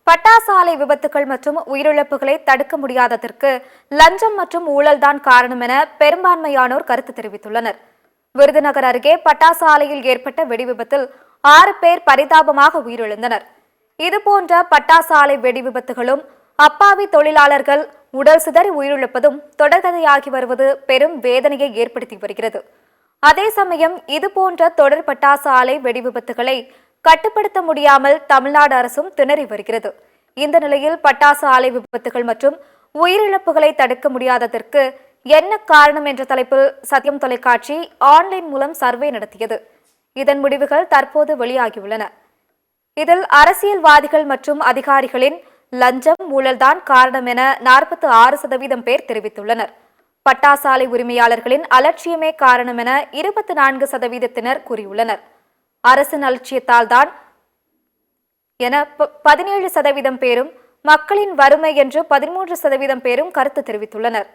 பட்டாசு ஆலை விபத்துகள் மற்றும் உயிரிழப்புகளை தடுக்க முடியாததற்கு லஞ்சம் மற்றும் ஊழல்தான் காரணம் என பெரும்பான்மையானோர் கருத்து தெரிவித்துள்ளனர். விருதுநகர் அருகே பட்டாசு ஆலையில் ஏற்பட்ட வெடி விபத்தில் 6 பேர் பரிதாபமாக உயிரிழந்தனர். இதுபோன்ற பட்டாசு ஆலை வெடி விபத்துகளும் அப்பாவி தொழிலாளர்கள் உடல் சிதறி உயிரிழப்பதும் தொடர்கதையாகி வருவது பெரும் வேதனையை ஏற்படுத்தி வருகிறது. அதே சமயம் இதுபோன்ற தொடர் பட்டாசு ஆலை வெடி விபத்துகளை கட்டுப்படுத்த முடியாமல் தமிழ்நாடு அரசும் திணறி வருகிறது. இந்த நிலையில் பட்டாசு ஆலை விபத்துகள் மற்றும் உயிரிழப்புகளை தடுக்க முடியாததற்கு என்ன காரணம் என்ற தலைப்பில் சத்தியம் தொலைக்காட்சி ஆன்லைன் மூலம் சர்வே நடத்தியது. இதன் முடிவுகள் தற்போது வெளியாகியுள்ளன. இதில் அரசியல்வாதிகள் மற்றும் அதிகாரிகளின் லஞ்சம் ஊழல்தான் காரணம் என 46% பேர் தெரிவித்துள்ளனர். பட்டாசு ஆலை உரிமையாளர்களின் அலட்சியமே காரணம் என 24% கூறியுள்ளனர். அரசின் அலட்சியத்தால் தான் என 17% பேரும், மக்களின் வறுமை என்று 13% பேரும் கருத்து தெரிவித்துள்ளனர்.